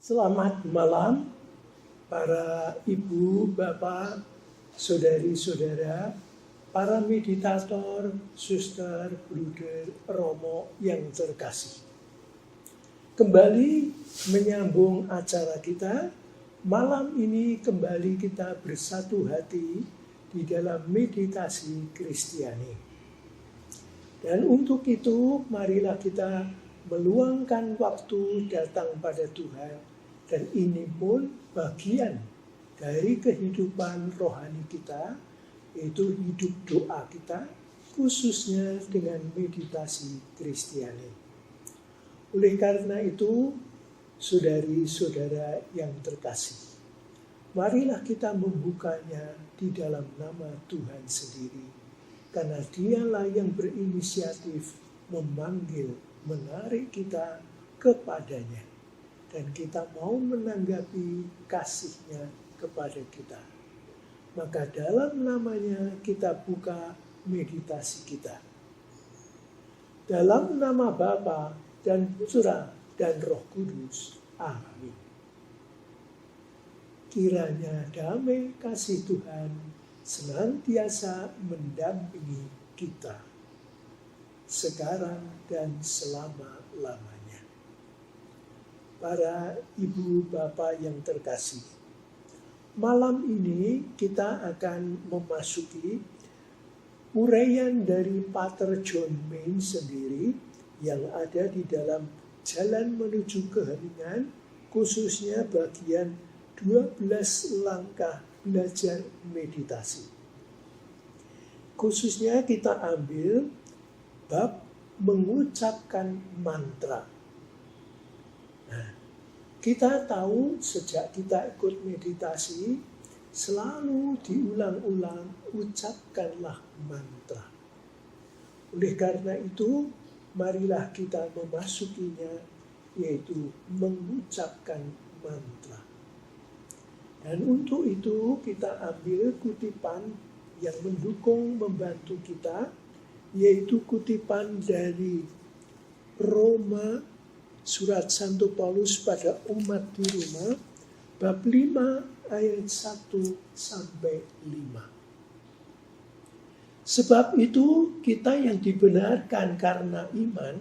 Selamat malam para ibu, bapak, saudari-saudara, para meditator, suster, bruder, romo yang terkasih. Kembali menyambung acara kita, malam ini kembali kita bersatu hati di dalam meditasi Kristiani. Dan untuk itu marilah kita meluangkan waktu datang pada Tuhan. Dan ini pun bagian dari kehidupan rohani kita, yaitu hidup doa kita, khususnya dengan meditasi Kristiani. Oleh karena itu, saudari-saudara yang terkasih, marilah kita membukanya di dalam nama Tuhan sendiri, karena Dialah yang berinisiatif memanggil, menarik kita kepadanya. Dan kita mau menanggapi kasih-Nya kepada kita. Maka dalam namanya kita buka meditasi kita. Dalam nama Bapa dan Putra dan Roh Kudus. Amin. Kiranya damai kasih Tuhan senantiasa mendampingi kita. Sekarang dan selama-lamanya. Para ibu bapak yang terkasih, malam ini kita akan memasuki uraian dari Pater John Main sendiri yang ada di dalam Jalan Menuju Keheningan, khususnya bagian 12 langkah belajar meditasi. Khususnya kita ambil bab mengucapkan mantra. Nah, kita tahu sejak kita ikut meditasi, selalu diulang-ulang, ucapkanlah mantra. Oleh karena itu, marilah kita memasukinya, yaitu mengucapkan mantra. Dan untuk itu kita ambil kutipan yang mendukung, membantu kita, yaitu kutipan dari Roma, Surat Santo Paulus pada umat di Roma, bab 5 ayat 1-5. Sebab itu kita yang dibenarkan karena iman,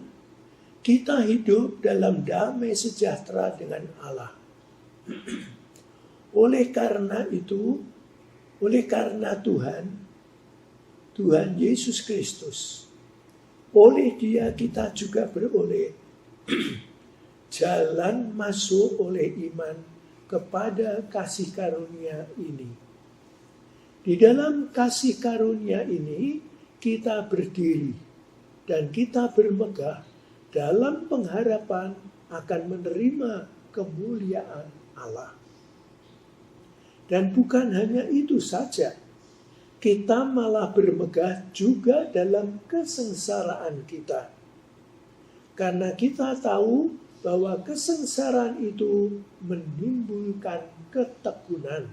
kita hidup dalam damai sejahtera dengan Allah. Oleh karena Tuhan Yesus Kristus, oleh Dia kita juga beroleh jalan masuk oleh iman kepada kasih karunia ini. Di dalam kasih karunia ini kita berdiri dan kita bermegah dalam pengharapan akan menerima kemuliaan Allah. Dan bukan hanya itu saja, kita malah bermegah juga dalam kesengsaraan kita. Karena kita tahu bahwa kesengsaraan itu menimbulkan ketekunan.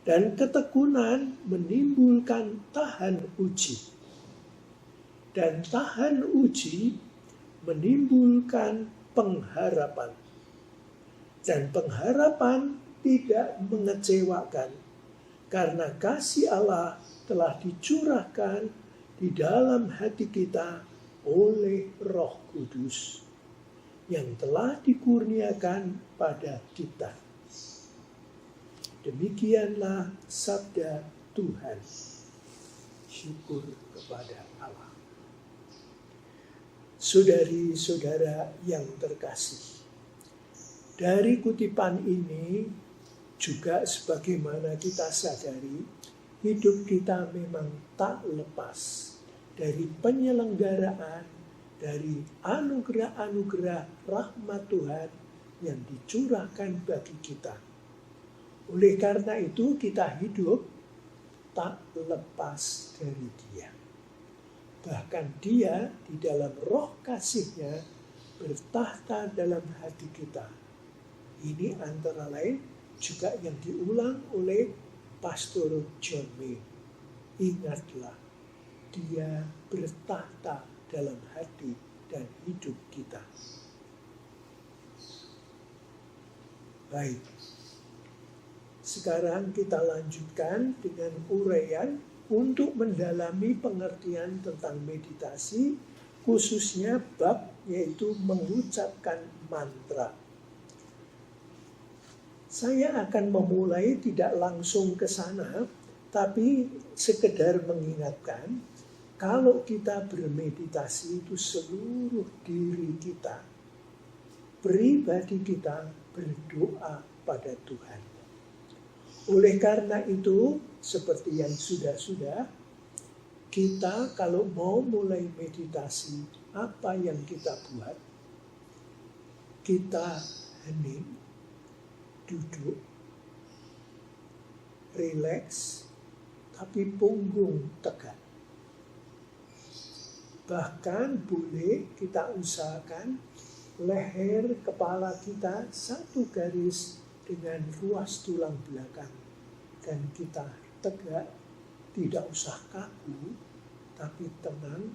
Dan ketekunan menimbulkan tahan uji. Dan tahan uji menimbulkan pengharapan. Dan pengharapan tidak mengecewakan. Karena kasih Allah telah dicurahkan di dalam hati kita oleh Roh Kudus yang telah dikurniakan pada kita. Demikianlah sabda Tuhan. Syukur kepada Allah. Saudari-saudara yang terkasih, dari kutipan ini juga sebagaimana kita sadari, hidup kita memang tak lepas dari penyelenggaraan, dari anugerah-anugerah rahmat Tuhan yang dicurahkan bagi kita. Oleh karena itu kita hidup tak lepas dari Dia. Bahkan Dia di dalam roh kasih-Nya bertahta dalam hati kita. Ini antara lain juga yang diulang oleh Pastor John Main. Ingatlah, Dia bertahta dalam hati dan hidup kita. Baik, sekarang kita lanjutkan dengan uraian untuk mendalami pengertian tentang meditasi, khususnya bab yaitu mengucapkan mantra. Saya akan memulai tidak langsung ke sana, tapi sekedar mengingatkan, kalau kita bermeditasi itu seluruh diri kita, pribadi kita berdoa pada Tuhan. Oleh karena itu, seperti yang sudah-sudah, kita kalau mau mulai meditasi, apa yang kita buat? Kita hening, duduk, rileks, tapi punggung tegak. Bahkan boleh kita usahakan leher kepala kita satu garis dengan ruas tulang belakang. Dan kita tegak, tidak usah kaku, tapi tenang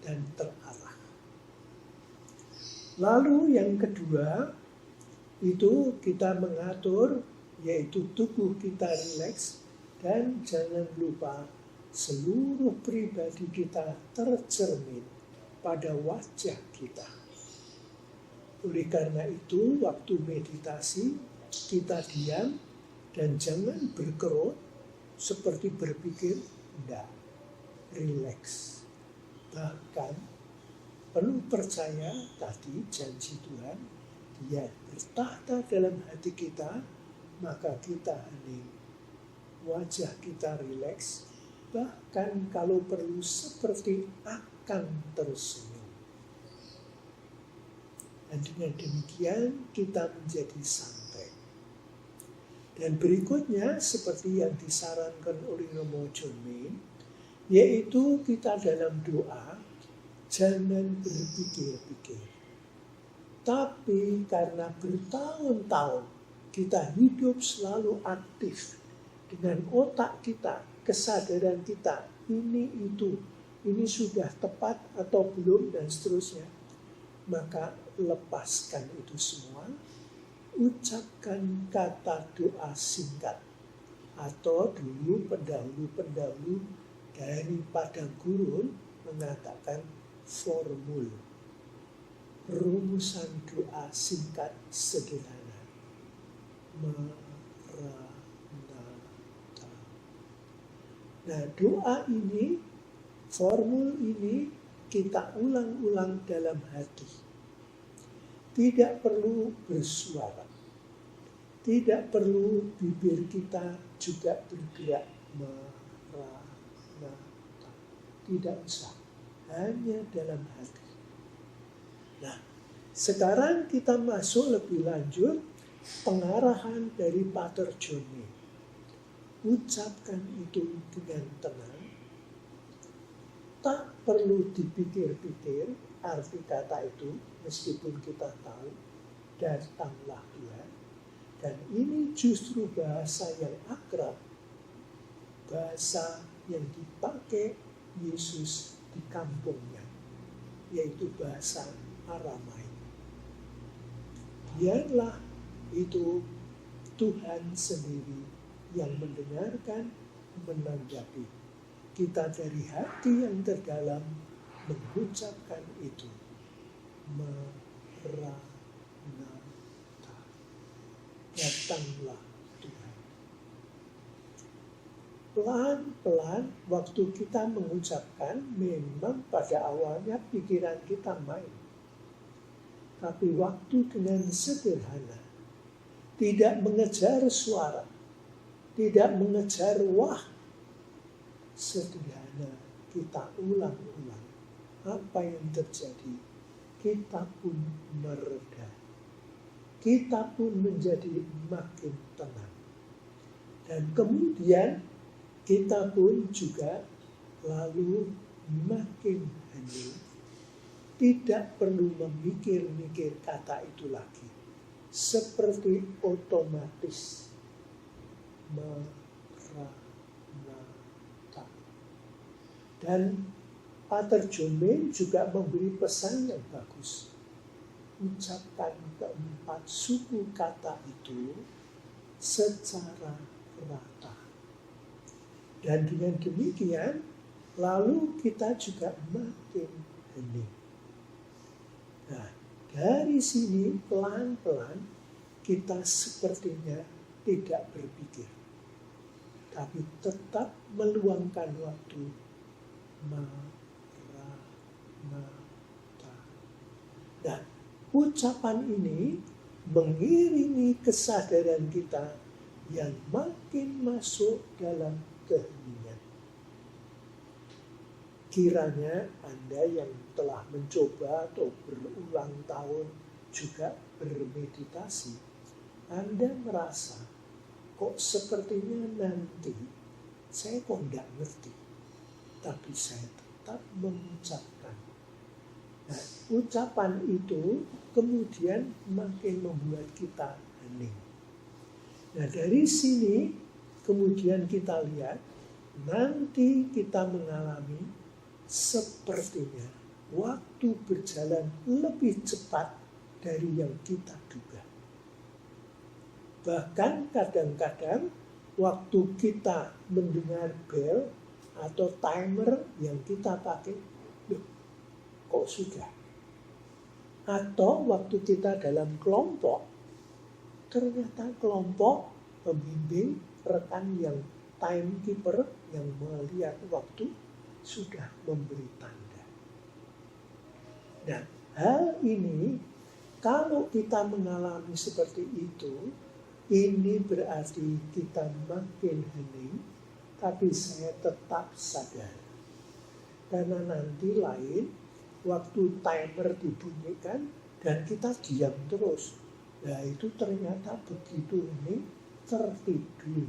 dan terarah. Lalu yang kedua, itu kita mengatur, yaitu tubuh kita rileks, dan jangan lupa seluruh pribadi kita tercermin pada wajah kita. Oleh karena itu, waktu meditasi kita diam dan jangan berkerut seperti berpikir, enggak, rileks. Bahkan penuh percaya tadi janji Tuhan, Dia bertahta dalam hati kita, maka kita hening. Wajah kita rileks, bahkan kalau perlu seperti akan tersenyum. Dan dengan demikian kita menjadi santai. Dan berikutnya seperti yang disarankan oleh Romo John Main, yaitu kita dalam doa jangan berpikir-pikir. Tapi karena bertahun-tahun kita hidup selalu aktif dengan otak kita, kesadaran kita, ini itu, ini sudah tepat atau belum dan seterusnya. Maka lepaskan itu semua, ucapkan kata doa singkat. Atau dulu pendahulu dari padang gurun mengatakan formul. Rumusan doa singkat sederhana. Maranatha. Nah, doa ini, formul ini kita ulang-ulang dalam hati. Tidak perlu bersuara. Tidak perlu bibir kita juga bergerak. Maranatha. Tidak usah. Hanya dalam hati. Nah, sekarang kita masuk lebih lanjut pengarahan dari Pater John Main. Ucapkan itu dengan tenang. Tak perlu dipikir-pikir arti kata itu, meskipun kita tahu, datanglah Tuhan. Dan ini justru bahasa yang akrab, bahasa yang dipakai Yesus di kampungnya, yaitu bahasa Aramaik. Biarlah itu Tuhan sendiri yang mendengarkan, menanggapi. Kita dari hati yang terdalam mengucapkan itu. Maranatha. Datanglah Tuhan. Pelan-pelan waktu kita mengucapkan, memang pada awalnya pikiran kita main. Tapi waktu dengan sederhana, tidak mengejar suara, tidak mengejar wah, sederhana kita ulang-ulang. Apa yang terjadi? Kita pun mereda. Kita pun menjadi makin tenang. Dan kemudian kita pun juga lalu makin hening. Tidak perlu memikir-mikir kata itu lagi. Seperti otomatis. Maranatha. Dan Pater John Main juga memberi pesan yang bagus. ucapkan keempat suku kata itu secara rata. Dan dengan demikian, lalu kita juga makin hening. Nah, dari sini pelan-pelan kita sepertinya tidak berpikir, tapi tetap meluangkan waktu. Dan ucapan ini mengiringi kesadaran kita yang makin masuk dalam keheningan. Kiranya Anda yang telah mencoba atau berulang tahun juga bermeditasi, Anda merasa kok sepertinya nanti saya kok tidak ngerti, tapi saya tetap mengucapkan. Nah, ucapan itu kemudian makin membuat kita hening. Nah, dari sini kemudian kita lihat nanti kita mengalami sepertinya waktu berjalan lebih cepat dari yang kita duga. Bahkan kadang-kadang waktu kita mendengar bel atau timer yang kita pakai, kok sudah? Atau waktu kita dalam kelompok, ternyata kelompok pembimbing, rekan yang timekeeper yang melihat waktu sudah memberi tanda. Nah, hal ini kalau kita mengalami seperti itu, ini berarti kita makin hening, tapi saya tetap sadar. Karena nanti lain, waktu timer dibunyikan dan kita diam terus. Nah, itu ternyata begitu ini tertidur.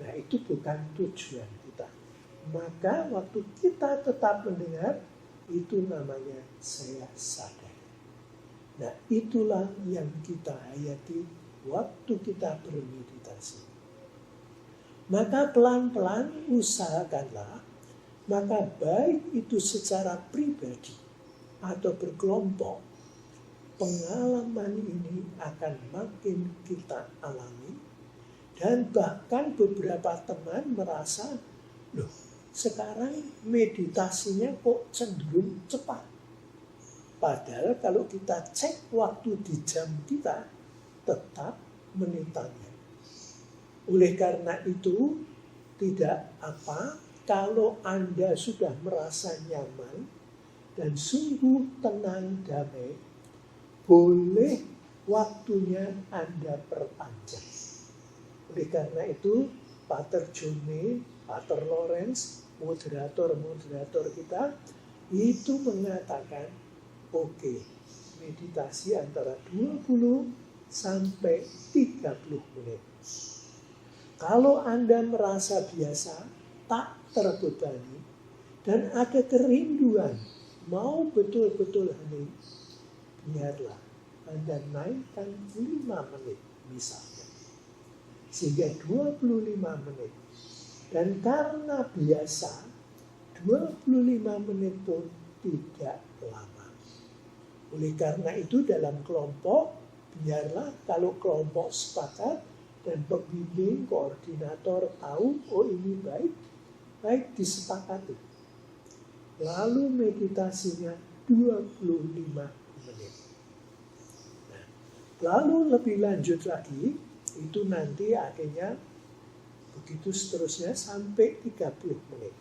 Nah, itu bukan tujuan kita. Maka waktu kita tetap mendengar, itu namanya saya sadar. Nah, itulah yang kita hayati waktu kita bermeditasi. Maka pelan-pelan usahakanlah, maka baik itu secara pribadi atau berkelompok, pengalaman ini akan makin kita alami. Dan bahkan beberapa teman merasa, loh sekarang meditasinya kok cenderung cepat. Padahal kalau kita cek waktu di jam kita, tetap menitannya. Oleh karena itu, tidak apa kalau Anda sudah merasa nyaman dan sungguh tenang damai, boleh waktunya Anda perpanjang. Oleh karena itu, Pater Jone, Pater Lawrence, moderator kita, itu mengatakan, oke, meditasi antara 20 sampai 30 menit. Kalau Anda merasa biasa, tak terbebani, dan ada kerinduan, mau betul-betul hening, biarlah Anda naikkan 5 menit misalnya. Sehingga 25 menit. Dan karena biasa, 25 menit pun tidak lama. Oleh karena itu dalam kelompok, biarlah kalau kelompok sepakat dan pembimbing, koordinator tahu, oh ini baik disepakati. Lalu meditasinya 25 menit. Nah, lalu lebih lanjut lagi, itu nanti akhirnya begitu seterusnya sampai 30 menit.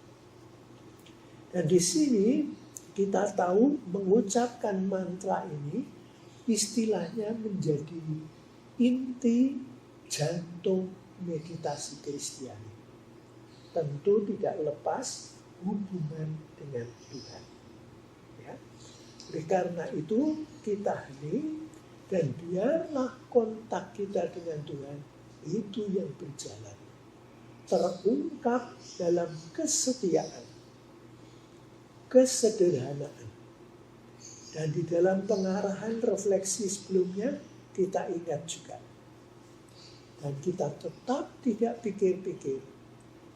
Dan di sini kita tahu mengucapkan mantra ini istilahnya menjadi inti jantung meditasi Kristiani. Tentu tidak lepas hubungan dengan Tuhan. Ya. Oleh karena itu kita hening dan biarlah kontak kita dengan Tuhan itu yang berjalan. Terungkap dalam kesetiaan, kesederhanaan. Dan di dalam pengarahan refleksi sebelumnya, kita ingat juga. Dan kita tetap tidak pikir-pikir.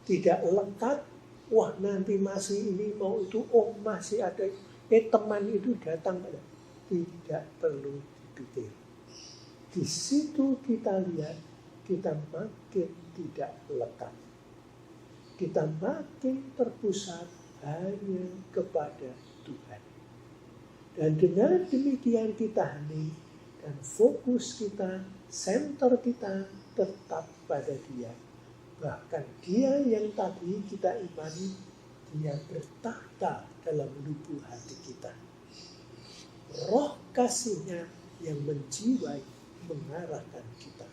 Tidak lekat, wah nanti masih ini mau itu, oh masih ada. Teman itu datang pada. tidak perlu dipikir. Di situ kita lihat kita makin tidak lekat. Kita makin terpusat hanya kepada Tuhan. Dan dengan demikian kita hening dan fokus kita, center kita tetap pada Dia. Bahkan Dia yang tadi kita imani, Dia bertahta dalam lubuk hati kita. Roh kasih-Nya yang menjiwai mengarahkan kita.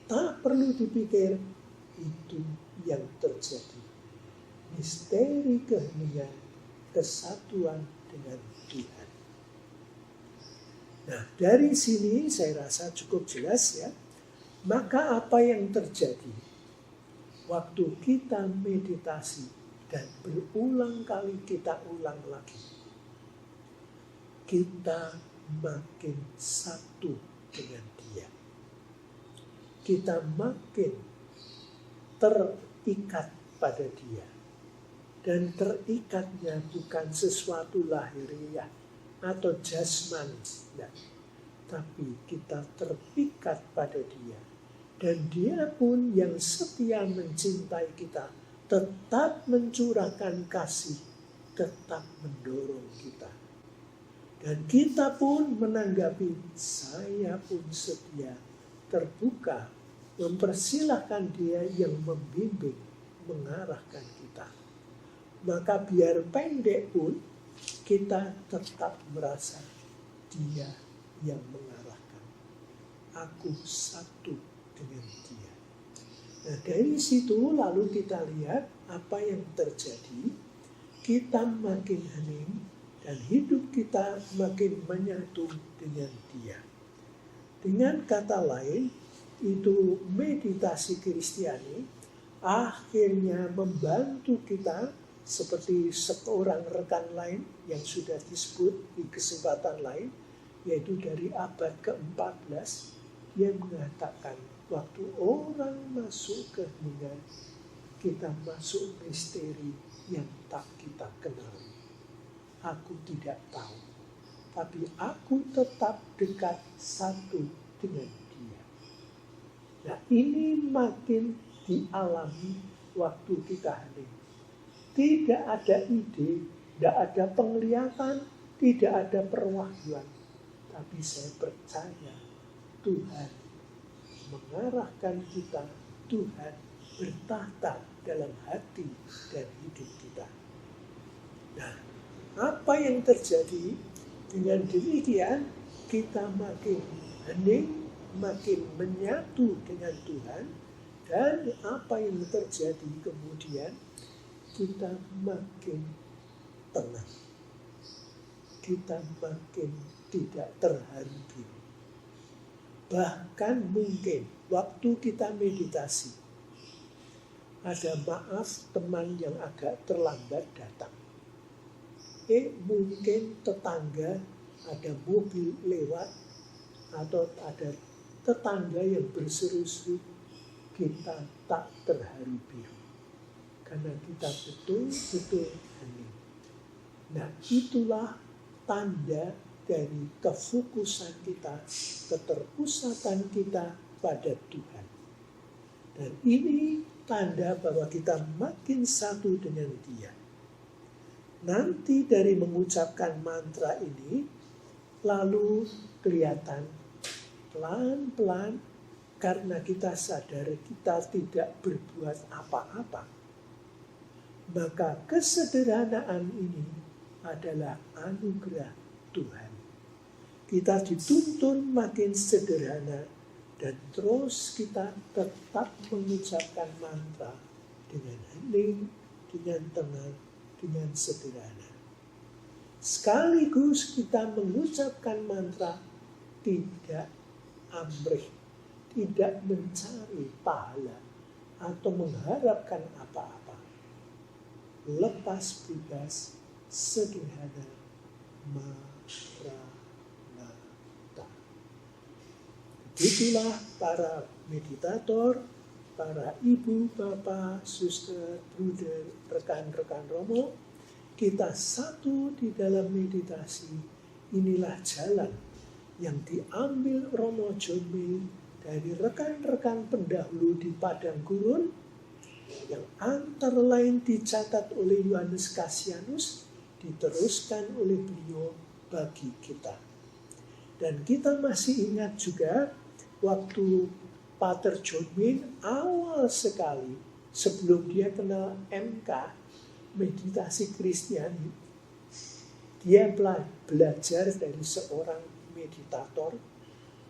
Tak perlu dipikir, itu yang terjadi. Misteri keheningan, kesatuan dengan Tuhan. Nah, dari sini saya rasa cukup jelas ya. Maka apa yang terjadi waktu kita meditasi dan berulang kali kita ulang lagi? Kita makin satu dengan Dia. Kita makin terikat pada Dia. Dan terikatnya bukan sesuatu lahiriah atau jasmani, ya. Tapi kita terikat pada Dia. Dan Dia pun yang setia mencintai kita, tetap mencurahkan kasih, tetap mendorong kita. Dan kita pun menanggapi, saya pun setia, terbuka, mempersilahkan Dia yang membimbing, mengarahkan kita. Maka biar pendek pun, kita tetap merasa Dia yang mengarahkan. Aku satu dengan Dia. Nah, dari situ lalu kita lihat apa yang terjadi. Kita makin hening dan hidup kita makin menyatu dengan Dia. Dengan kata lain, itu meditasi Kristiani akhirnya membantu kita seperti seorang rekan lain yang sudah disebut di kesempatan lain, yaitu dari abad ke-14, yang mengatakan waktu orang masuk keheningan, kita masuk misteri yang tak kita kenali. Aku tidak tahu, tapi aku tetap dekat satu dengan Dia. Nah, ini makin dialami waktu kita hening. Tidak ada ide, tidak ada penglihatan, tidak ada perwahyuan. Tapi saya percaya Tuhan mengarahkan kita, Tuhan bertahta dalam hati dan hidup kita. Nah, apa yang terjadi? Dengan demikian kita makin hening, makin menyatu dengan Tuhan. Dan apa yang terjadi kemudian? Kita makin tenang. Kita makin tidak terharu. Bahkan mungkin waktu kita meditasi, ada maaf teman yang agak terlambat datang. Mungkin tetangga ada mobil lewat, atau ada tetangga yang berseru-seru, kita tak terharu biru. Karena kita betul-betul hening. Nah, itulah tanda dari kefokusan kita, keterpusatan kita pada Tuhan. Dan ini tanda bahwa kita makin satu dengan Dia. Nanti dari mengucapkan mantra ini, lalu kelihatan pelan-pelan, karena kita sadar kita tidak berbuat apa-apa. Maka kesederhanaan ini adalah anugerah Tuhan. Kita dituntun makin sederhana dan terus kita tetap mengucapkan mantra dengan hening, dengan tenang, dengan sederhana. Sekaligus kita mengucapkan mantra tidak amrih, tidak mencari pahala atau mengharapkan apa-apa. Lepas bebas, sederhana, Maranatha. Itulah para meditator, para ibu, bapak, suster, bruder, rekan-rekan Romo. Kita satu di dalam meditasi inilah jalan yang diambil Romo John May dari rekan-rekan pendahulu di padang gurun, yang antara lain dicatat oleh Yohanes Cassianus, diteruskan oleh beliau bagi kita. Dan kita masih ingat juga waktu Pater John May awal sekali sebelum dia kenal MK, meditasi Kristiani, dia belajar dari seorang meditator,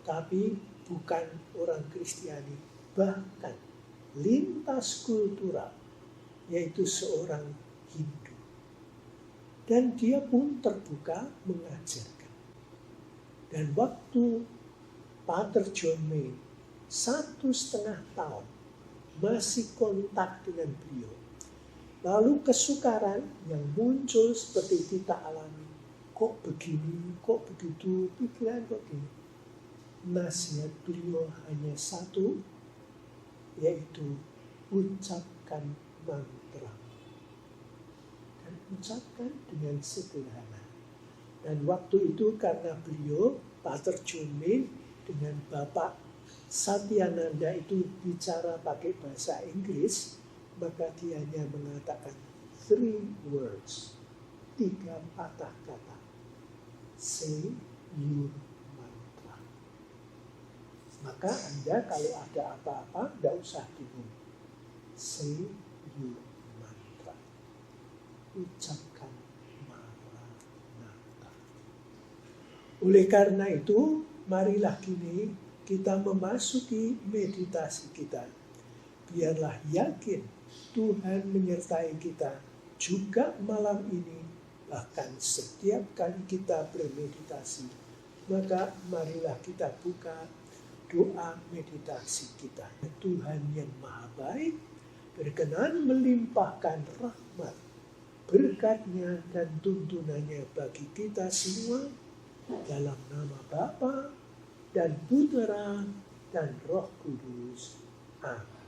tapi bukan orang Kristiani, bahkan lintas kultural, yaitu seorang Hindu. Dan dia pun terbuka mengajarkan. Dan waktu Pater John May 1,5 tahun masih kontak dengan beliau, lalu kesukaran yang muncul seperti kita alami, kok begini, kok begitu, pikiran kok gini. Nasihat beliau hanya satu, yaitu ucapkan mantra. Dan ucapkan dengan sederhana. Dan waktu itu karena beliau, Pater John May dengan Bapak Satyananda itu bicara pakai bahasa Inggris, maka dia hanya mengatakan 3 words, 3 patah kata. Say your mantra. Maka Anda kalau ada apa-apa, tidak usah bingung. Say your mantra. Ucapkan Maranatha. Oleh karena itu, marilah kini kita memasuki meditasi kita. Biarlah yakin Tuhan menyertai kita juga malam ini, bahkan setiap kali kita bermeditasi. Maka marilah kita buka doa meditasi kita. Tuhan yang maha baik berkenan melimpahkan rahmat, berkat-Nya dan tuntunannya bagi kita semua, dalam nama Bapa dan Putera dan Roh Kudus. Amin.